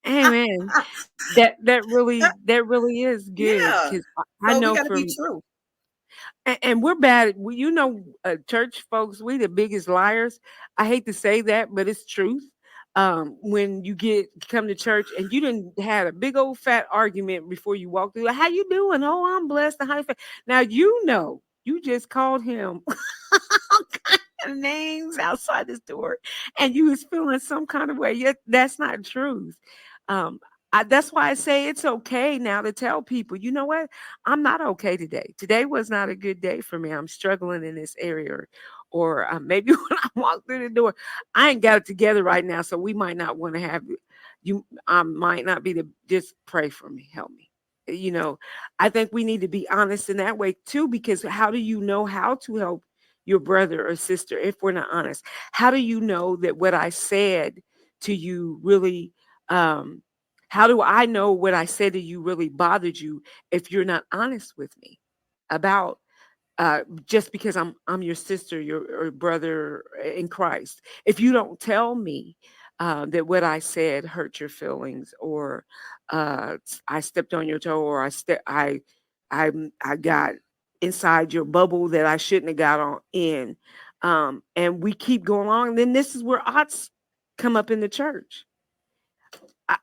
Amen. That really is good Yeah. because I So we know got to be from true. and we're bad. Church folks, we the biggest liars. I hate to say that, but it's truth. when you come to church and you didn't had a big old fat argument before you walked through. How you doing? Oh, I'm blessed. And how you feel? Now you just called him all kind of names outside this door, and you was feeling some kind of way. Yet that's not truth. Um, that's why I say it's okay now to tell people, you know what? I'm not okay today. Today was not a good day for me. I'm struggling in this area, or maybe when I walk through the door, I ain't got it together right now, so we might not want to have you. I might not be to just pray for me, help me. I think we need to be honest in that way too, because how do you know how to help your brother or sister if we're not honest? How do you know that what I said to you really? How do I know what I said to you really bothered you if you're not honest with me about just because I'm your sister, your or brother in Christ? If you don't tell me that what I said hurt your feelings, or I stepped on your toe, or I got inside your bubble that I shouldn't have got on in, and we keep going on, then this is where odds come up in the church.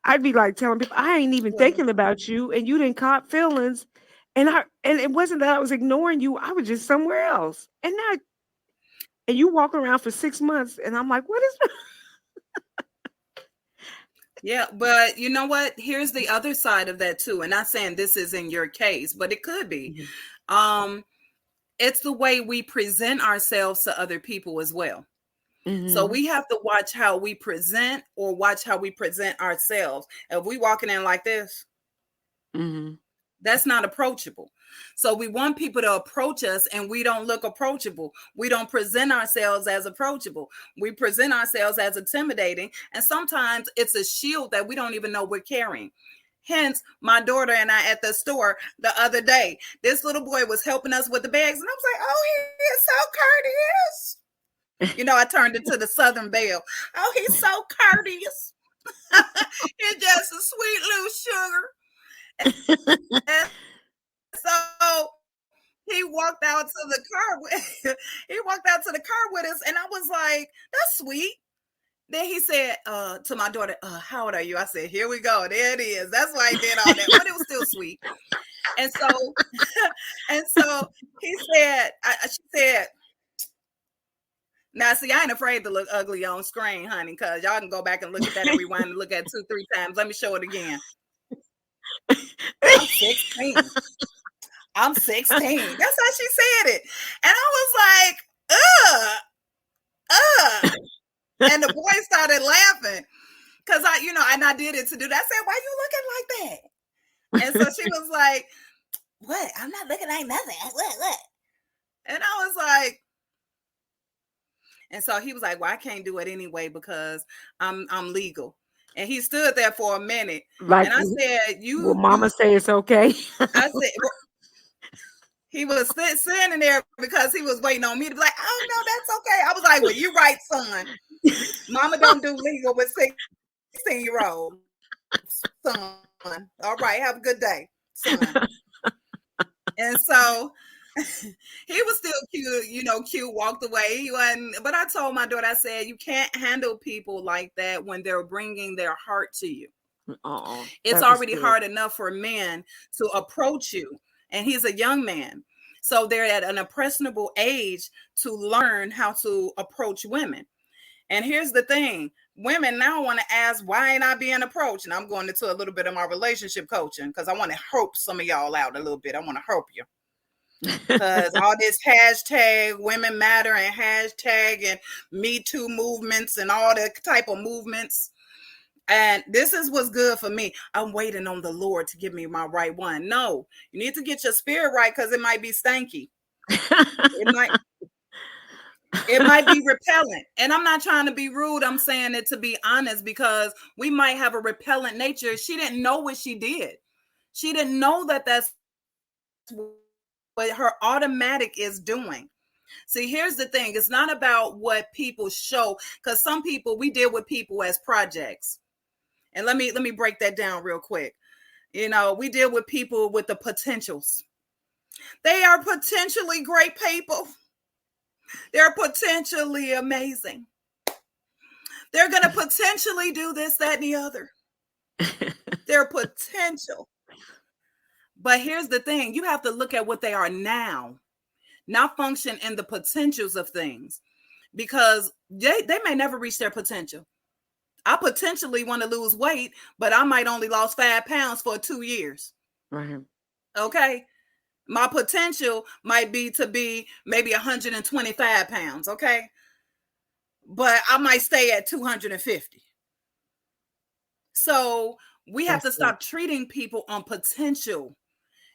I'd be like telling people, I ain't even Well, thinking about you, and you didn't caught feelings, and it wasn't that I was ignoring you. I was just somewhere else, and you walk around for 6 months, and I'm like, what is? yeah, but you know what? Here's the other side of that too. And not saying this is in your case, but it could be. Mhm. Um, it's the way we present ourselves to other people as well. So Mhm. we have to watch how we present, or watch how we present ourselves. If we walking in like this, Mhm. that's not approachable. So we want people to approach us, and we don't look approachable. We don't present ourselves as approachable. We present ourselves as intimidating. And sometimes it's a shield that we don't even know we're carrying. Hence, my daughter and I at the store the other day, this little boy was helping us with the bags. And I was like, oh, he is so courteous. I turned it to the Southern Belle. Oh, he's so courteous. He's just a sweet little sugar. And so he walked out to the car with he walked out to the car with us, and I was like, that's sweet. Then he said to my daughter, how old are you? I said, here we go. There it is. That's why I did all that. But it was still sweet. And so and so he said, she said, now see, I ain't afraid to look ugly on screen, honey, because y'all can go back and look at that and rewind and look at it 2-3 times. Let me show it again. I'm 16. I'm 16. That's how she said it. And I was like, and the boy started laughing. Cause I did it to do that. I said, why you looking like that? And so she was like, what? I'm not looking like nothing. What? And I was like, and so he was like, well, I can't do it anyway because I'm legal. And he stood there for a minute. Like, And I said, will Mama say it's okay? I said, he was standing there because he was waiting on me to be like, oh, no, that's okay. I was like, well, you're right, son. Mama don't do legal with 16-year-olds. Son. All right, have a good day, son. And so he was still cute, walked away. He wasn't, but I told my daughter, I said, you can't handle people like that when they're bringing their heart to you. It's That was already good. hard enough for men to approach you, and he's a young man. So they're at an impressionable age to learn how to approach women. And here's the thing. Women now want to ask, why ain't I being approached? And I'm going into a little bit of my relationship coaching because I want to help some of y'all out a little bit. I want to help you. Because all this hashtag women matter and hashtag and Me Too movements and all that type of movements. And this is what's good for me. I'm waiting on the Lord to give me my right one. No, you need to get your spirit right because it might be stanky. It might be repellent. And I'm not trying to be rude. I'm saying it to be honest because we might have a repellent nature. She didn't know what she did. She didn't know that that's what her automatic is doing. See, here's the thing. It's not about what people show, because some people, we deal with people as projects. And let me break that down real quick. We deal with people with the potentials. They are potentially great people. They're potentially amazing. They're going to potentially do this, that, and the other. Their potential. But here's the thing, you have to look at what they are now, not function in the potentials of things, because they may never reach their potential. I potentially want to lose weight, but I might only lost 5 pounds for 2 years. Right. Okay. My potential might be to be maybe 125 pounds. Okay. But I might stay at 250. So we have to That's good. stop treating people on potential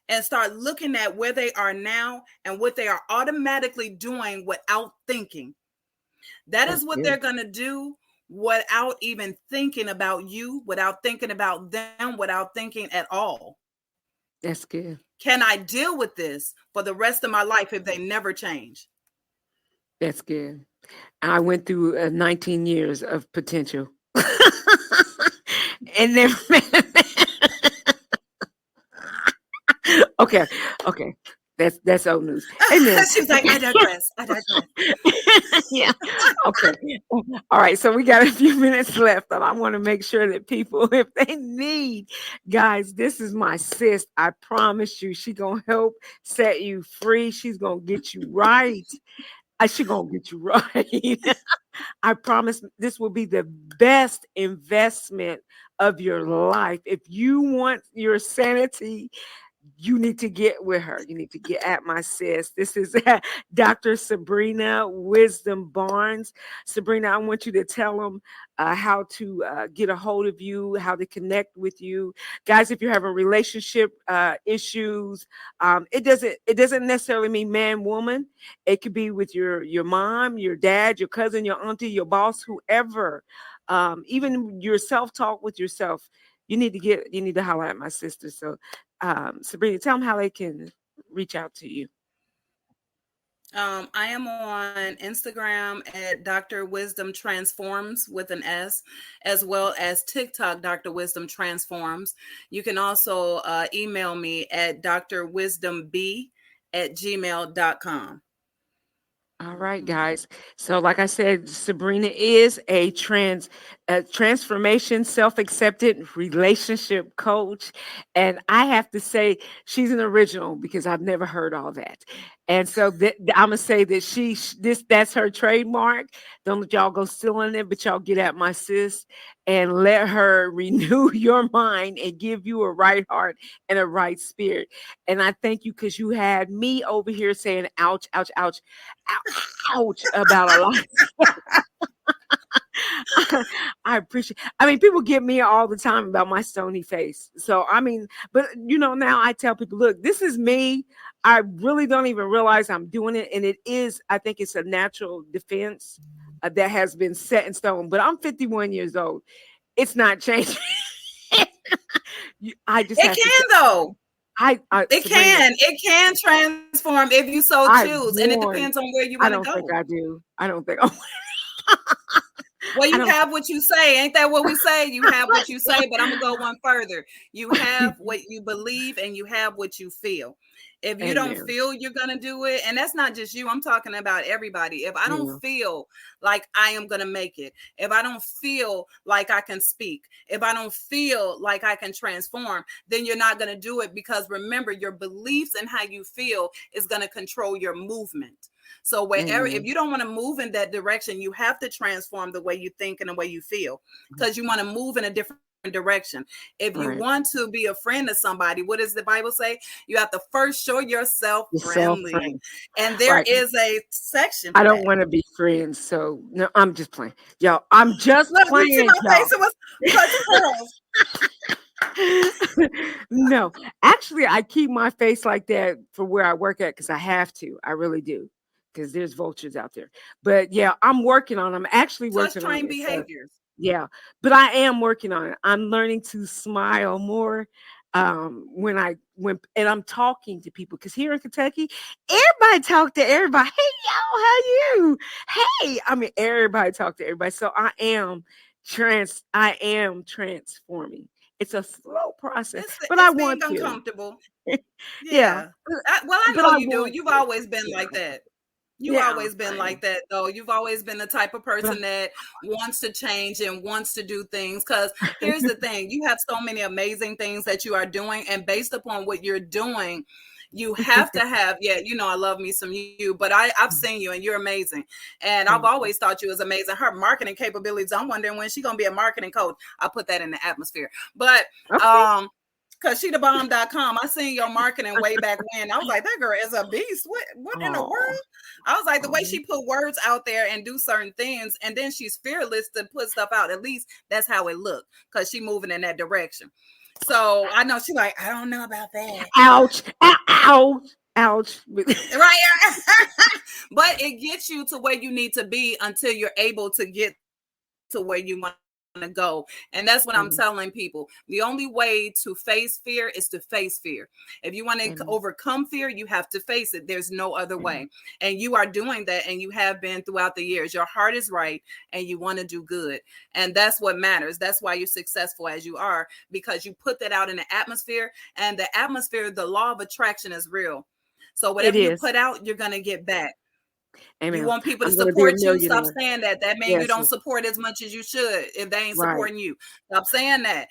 and start looking at where they are now and what they are automatically doing without thinking. That That's is what they're good. going to do without even thinking about you, without thinking about them, without thinking at all. That's good. Can I deal with this for the rest of my life if they never change? That's good. I went through 19 years of potential. And then okay, okay. That's old news. Amen. She's like, I digress. I digress. Yeah. Okay. All right. So we got a few minutes left, and I want to make sure that people, if they need, guys, this is my sis. I promise you, she gonna help set you free. She's gonna get you right. She gonna get you right. I promise this will be the best investment of your life. If you want your sanity, you need to get with her. You need to get at my sis. This is Dr. Sabrina Wisdom Barnes. Sabrina, I want you to tell them how to get a hold of you, how to connect with you, guys. If you're having relationship issues, it doesn't necessarily mean man woman. It could be with your mom, your dad, your cousin, your auntie, your boss, whoever. Even your self talk with yourself. You need to holler at my sister. So Sabrina, tell them how they can reach out to you. I am on Instagram at Dr. Wisdom Transforms with an S, as well as TikTok, Dr. Wisdom Transforms. You can also email me at drwisdomb@gmail.com. All right, guys. So, like I said, Sabrina is a transformation, self-accepted relationship coach, and I have to say she's an original because I've never heard all that. And so I'm gonna say that that's her trademark. Don't let y'all go stealing it, but y'all get at my sis and let her renew your mind and give you a right heart and a right spirit. And I thank you because you had me over here saying, "Ouch, ouch, ouch." Ouch about a lot. I appreciate. I mean, people get me all the time about my stony face. So I mean, but now I tell people, look, this is me. I really don't even realize I'm doing it, and it is. I think it's a natural defense that has been set in stone. But I'm 51 years old. It's not changing. I just It have to say, can, though. It Sabrina, can. It can transform if you so I choose. And it warn. depends on where you I want to don't think go. I do. I don't think. Well, I you don't. have what you say. Ain't that what we say? You have what you say, but I'm going to go one further. You have what you believe and you have what you feel. If you don't Amen. feel you're going to do it, and that's not just you, I'm talking about everybody. If I don't Yeah. feel like I am going to make it, if I don't feel like I can speak, if I don't feel like I can transform, then you're not going to do it, because remember, your beliefs and how you feel is going to control your movement. So wherever, if Amen. you don't want to move in that direction, you have to transform the way you think and the way you feel, because you want to move in a different direction. If you Right. want to be a friend to somebody, what does the Bible say? You have to first show yourself Yourself friendly. friend. And there Right. is a section I for don't that. want to be friends. So no, I'm just playing. Y'all, I'm just Look, you see playing, my y'all. face? It was because pearls. No, actually, I keep my face like that for where I work at because I have to. I really do. Because there's vultures out there. But yeah, I'm working on. I'm actually So it's working on trained it. So behaviors. yeah, but I am working on it. I'm learning to smile more when and I'm talking to people because here in Kentucky, everybody talk to everybody. Hey y'all, how you? Hey, I mean everybody talk to everybody. So I am transforming. It's a slow process, but I It's being want to. uncomfortable. Yeah, Yeah. Well, I but know I you do. want You've to. always been Yeah. like that. You Yeah. always been like that, though. You've always been the type of person that wants to change and wants to do things. Because here's the thing, you have so many amazing things that you are doing, and based upon what you're doing, you have to have, yeah, I love me some you, but I've seen you and you're amazing. And I've always thought you was amazing. Her marketing capabilities, I'm wondering when she's gonna be a marketing coach. I'll put that in the atmosphere. But Okay. because sheethebomb.com, I seen your marketing way back when. I was like, that girl is a beast. What in the Oh, world? I was like, the way she put words out there and do certain things, and then she's fearless to put stuff out. At least that's how it looked, because she moving in that direction. So I know she like, I don't know about that. ouch, ouch, ouch. Right. But it gets you to where you need to be until you're able to get to where you want to go. And that's what I'm telling people. The only way to face fear is to face fear. If you want to overcome fear, you have to face it. There's no other way. And you are doing that, and you have been throughout the years. Your heart is right and you want to do good. And that's what matters. That's why you're successful as you are, because you put that out in the atmosphere, and the atmosphere, the law of attraction is real. So whatever you put out, you're going to get back. Amen. You want people to I'm gonna be a support you. Stop millionaire. saying that. That means you don't support as much as you should if they ain't supporting you. Stop saying that.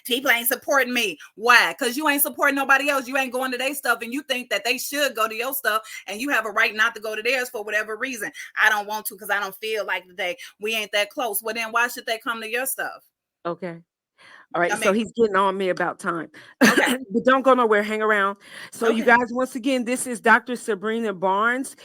People ain't supporting me. Why? Because you ain't supporting nobody else. You ain't going to their stuff, and you think that they should go to your stuff, and you have a right not to go to theirs for whatever reason. I don't want to because I don't feel like we ain't that close. Well, then why should they come to your stuff? Okay. All right, so he's getting on me about time. Okay. But don't go nowhere. Hang around. So you guys, once again, this is Dr. Sabrina Barnes.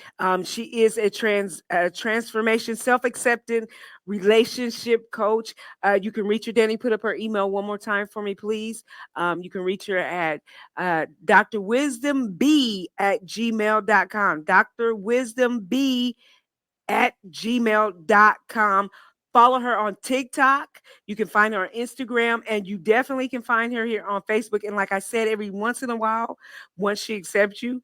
She is a transformation, self-accepting relationship coach. You can reach her. Danny, put up her email one more time for me, please. You can reach her at drwisdomb@gmail.com. drwisdomb@gmail.com. Follow her on TikTok. You can find her on Instagram, and you definitely can find her here on Facebook. And like I said, every once in a while, once she accepts you,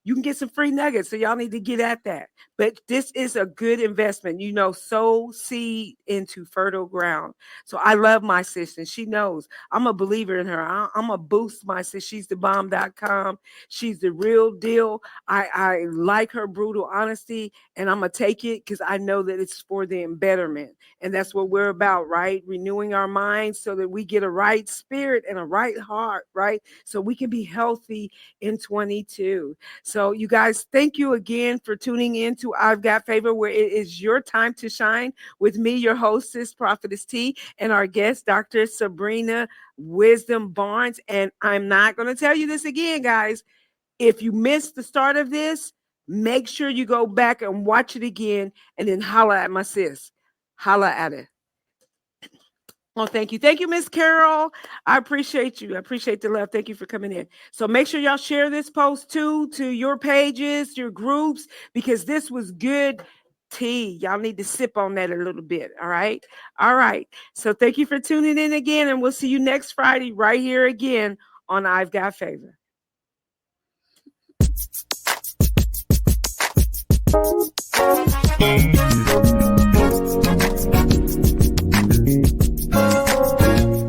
you can get some free nuggets. So y'all need to get at that. But this is a good investment. Sow seed into fertile ground. So I love my sister. She knows I'm a believer in her. I'm a boost my sister. She's thebomb.com. She's the real deal. I like her brutal honesty, and I'm going to take it because I know that it's for the betterment. And that's what we're about, right? Renewing our minds so that we get a right spirit and a right heart, right? So we can be healthy in 22. So you guys, thank you again for tuning in to I've Got Favor, where it is your time to shine with me, your hostess, Prophetess Tee, and our guest, Dr. Sabrina Wisdom Barnes. And I'm not going to tell you this again, guys. If you missed the start of this, make sure you go back and watch it again and then holla at my sis. Holla at it. Well, thank you. Thank you, Miss Carol. I appreciate you. I appreciate the love. Thank you for coming in. So make sure y'all share this post too to your pages, your groups, because this was good tea. Y'all need to sip on that a little bit. All right. All right. So thank you for tuning in again, and we'll see you next Friday right here again on I've Got Favor.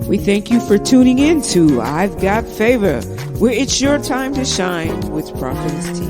We thank you for tuning in to I've Got Favor, where it's your time to shine with Prophetess Tee.